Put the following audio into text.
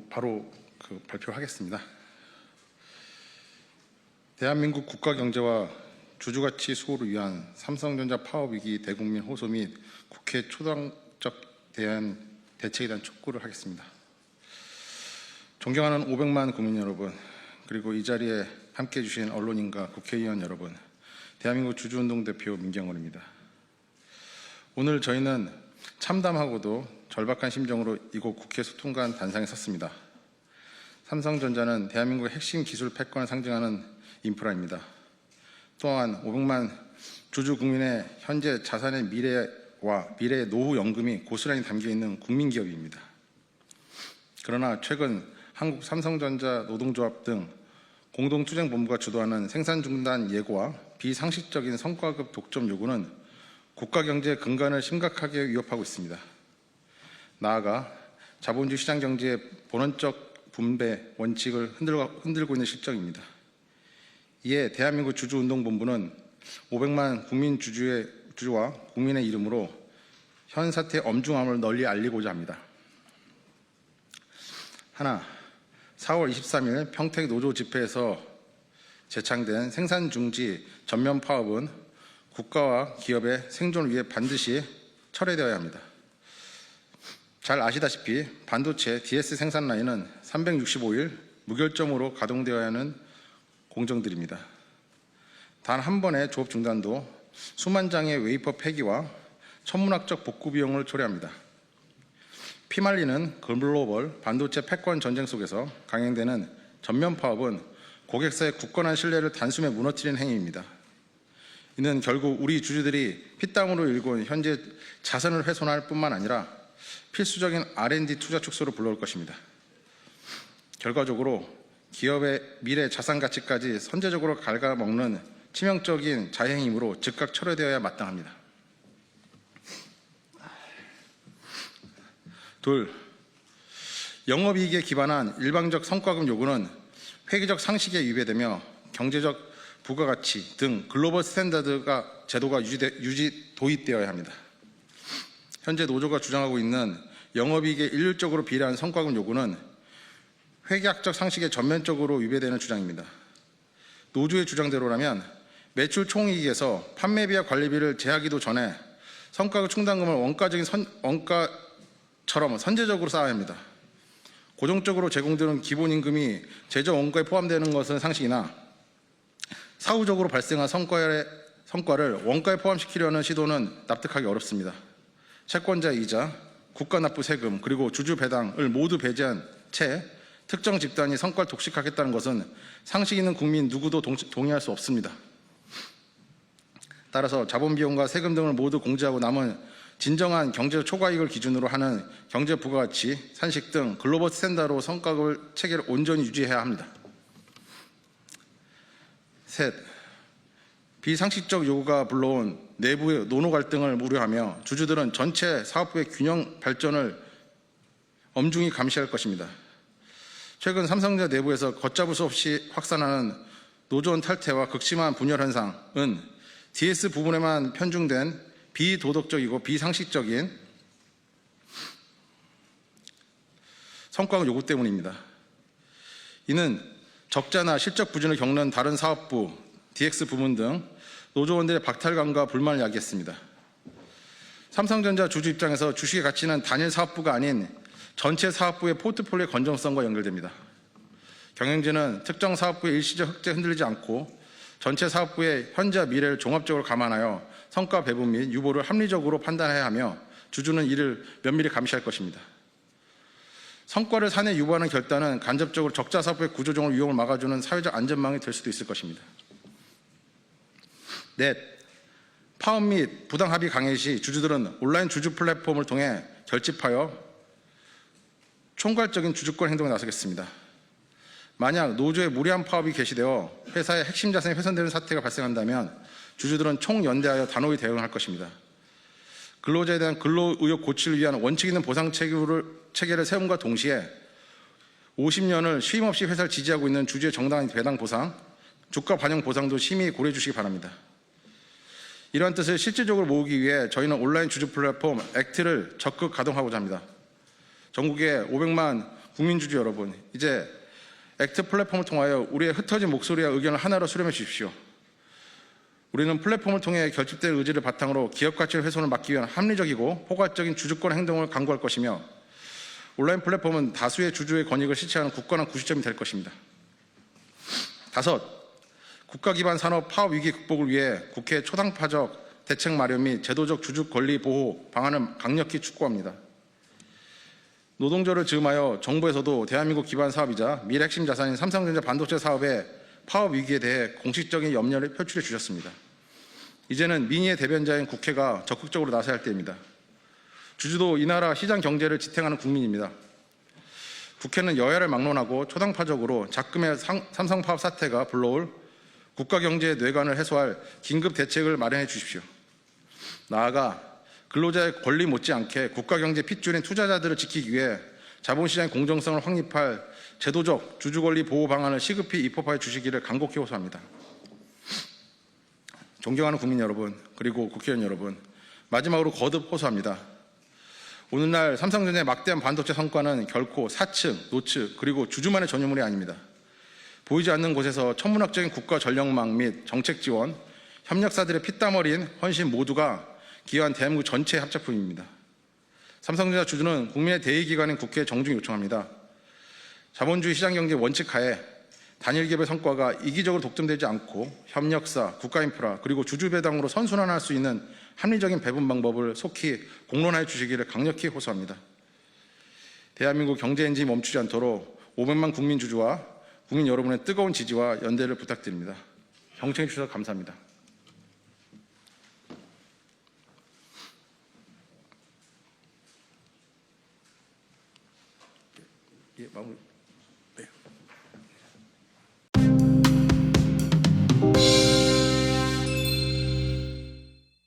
바로 발표하겠습니다. 대한민국 국가 경제와 주주가치 수호를 위한 삼성전자 파업위기 대국민 호소 및 국회 초당적 대책에 대한 촉구를 하겠습니다. 존경하는 500만 국민 여러분, 그리고 이 자리에 함께해 주신 언론인과 국회의원 여러분, 대한민국 주주운동 대표 민경원입니다. 오늘 저희는 참담하고도 절박한 심정으로 이곳 국회 소통관 단상에 섰습니다. 삼성전자는 대한민국의 핵심 기술 패권을 상징하는 인프라입니다. 또한 500만 주주 국민의 현재 자산의 미래와 미래의 노후 연금이 고스란히 담겨있는 국민기업입니다. 그러나 최근 한국 삼성전자 노동조합 등 공동투쟁본부가 주도하는 생산 중단 예고와 비상식적인 성과급 독점 요구는 국가경제의 근간을 심각하게 위협하고 있습니다. 나아가 자본주의 시장경제의 본원적 분배 원칙을 흔들고 있는 실정입니다. 이에 대한민국 주주운동본부는 500만 국민 주주와 국민의 이름으로 현 사태의 엄중함을 널리 알리고자 합니다. 하나, 4월 23일 평택 노조 집회에서 제창된 생산중지 전면 파업은 국가와 기업의 생존을 위해 반드시 철회되어야 합니다. 잘 아시다시피 반도체 DS 생산 라인은 365일 무결점으로 가동되어야 하는 공정들입니다. 단 한 번의 조업 중단도 수만 장의 웨이퍼 폐기와 천문학적 복구 비용을 초래합니다. 피말리는 글로벌 반도체 패권 전쟁 속에서 강행되는 전면 파업은 고객사의 굳건한 신뢰를 단숨에 무너뜨리는 행위입니다. 이는 결국 우리 주주들이 피땀으로 일군 현재 자산을 훼손할 뿐만 아니라 필수적인 R&D 투자 축소로 불러올 것입니다. 결과적으로 기업의 미래 자산 가치까지 선제적으로 갉아먹는 치명적인 자해행위로 즉각 철회되어야 마땅합니다. 둘, 영업이익에 기반한 일방적 성과급 요구는 회계적 상식에 위배되며 경제적 부가가치 등 글로벌 스탠다드가 제도가 도입되어야 합니다. 현재 노조가 주장하고 있는 영업이익에 일률적으로 비례한 성과급 요구는 회계학적 상식에 전면적으로 위배되는 주장입니다. 노조의 주장대로라면 매출 총이익에서 판매비와 관리비를 제하기도 전에 성과급 충당금을 원가처럼 선제적으로 쌓아야 합니다. 고정적으로 제공되는 기본임금이 제조 원가에 포함되는 것은 상식이나 사후적으로 발생한 성과를 원가에 포함시키려는 시도는 납득하기 어렵습니다. 채권자이자 국가납부 세금 그리고 주주 배당을 모두 배제한 채 특정 집단이 성과를 독식하겠다는 것은 상식 있는 국민 누구도 동의할 수 없습니다. 따라서 자본비용과 세금 등을 모두 공제하고 남은 진정한 경제 초과이익을 기준으로 하는 경제 부가가치, 산식 등 글로벌 스탠다드로 성과급을 체계를 온전히 유지해야 합니다. 셋, 비상식적 요구가 불러온 내부의 노노 갈등을 우려하며 주주들은 전체 사업부의 균형 발전을 엄중히 감시할 것입니다. 최근 삼성전자 내부에서 걷잡을 수 없이 확산하는 노조원 탈퇴와 극심한 분열 현상은 DS 부분에만 편중된 비도덕적이고 비상식적인 성과급 요구 때문입니다. 이는 적자나 실적 부진을 겪는 다른 사업부, DX 부문 등 노조원들의 박탈감과 불만을 야기했습니다. 삼성전자 주주 입장에서 주식의 가치는 단일 사업부가 아닌 전체 사업부의 포트폴리오 건전성과 연결됩니다. 경영진은 특정 사업부의 일시적 흑자에 흔들리지 않고 전체 사업부의 현재와 미래를 종합적으로 감안하여 성과 배분 및 유보를 합리적으로 판단해야 하며 주주는 이를 면밀히 감시할 것입니다. 성과를 사내 유보하는 결단은 간접적으로 적자 사업부의 구조조정을 위험을 막아주는 사회적 안전망이 될 수도 있을 것입니다. 넷, 파업 및 부당 합의 강행 시 주주들은 온라인 주주 플랫폼을 통해 결집하여 총괄적인 주주권 행동에 나서겠습니다. 만약 노조의 무리한 파업이 개시되어 회사의 핵심 자산이 훼손되는 사태가 발생한다면 주주들은 총연대하여 단호히 대응할 것입니다. 근로자에 대한 근로의욕 고취를 위한 원칙 있는 보상 체계를 세움과 동시에 50년을 쉼 없이 회사를 지지하고 있는 주주의 정당한 배당 보상, 주가 반영 보상도 심히 고려해 주시기 바랍니다. 이러한 뜻을 실질적으로 모으기 위해 저희는 온라인 주주 플랫폼 액트를 적극 가동하고자 합니다. 전국의 500만 국민주주 여러분, 이제 액트 플랫폼을 통하여 우리의 흩어진 목소리와 의견을 하나로 수렴해 주십시오. 우리는 플랫폼을 통해 결집된 의지를 바탕으로 기업 가치의 훼손을 막기 위한 합리적이고 포괄적인 주주권 행동을 강구할 것이며, 온라인 플랫폼은 다수의 주주의 권익을 실체하는 굳건한 구시점이 될 것입니다. 다섯, 국가 기반 산업 파업 위기 극복을 위해 국회 초당파적 대책 마련 및 제도적 주주 권리 보호 방안을 강력히 촉구합니다. 노동조를 즈음하여 정부에서도 대한민국 기반 사업이자 미래 핵심 자산인 삼성전자 반도체 사업의 파업 위기에 대해 공식적인 염려를 표출해 주셨습니다. 이제는 민의의 대변자인 국회가 적극적으로 나서야 할 때입니다. 주주도 이 나라 시장 경제를 지탱하는 국민입니다. 국회는 여야를 막론하고 초당파적으로 작금의 삼성 파업 사태가 불러올 국가 경제의 뇌관을 해소할 긴급 대책을 마련해 주십시오. 나아가 근로자의 권리 못지않게 국가 경제 핏줄인 투자자들을 지키기 위해 자본시장의 공정성을 확립할 제도적 주주권리 보호 방안을 시급히 입법하여 주시기를 간곡히 호소합니다. 존경하는 국민 여러분, 그리고 국회의원 여러분, 마지막으로 거듭 호소합니다. 오늘날 삼성전자의 막대한 반도체 성과는 결코 사측, 노측, 그리고 주주만의 전유물이 아닙니다. 보이지 않는 곳에서 천문학적인 국가 전력망 및 정책 지원, 협력사들의 피땀 어린 헌신 모두가 기여한 대한민국 전체의 합작품입니다. 삼성전자 주주는 국민의 대의기관인 국회에 정중히 요청합니다. 자본주의 시장경제 원칙 하에 단일 기업의 성과가 이기적으로 독점되지 않고 협력사, 국가인프라, 그리고 주주배당으로 선순환할 수 있는 합리적인 배분 방법을 속히 공론하여 주시기를 강력히 호소합니다. 대한민국 경제 엔진이 멈추지 않도록 500만 국민 주주와 국민 여러분의 뜨거운 지지와 연대를 부탁드립니다. 경청해 주셔서 감사합니다. 마무리.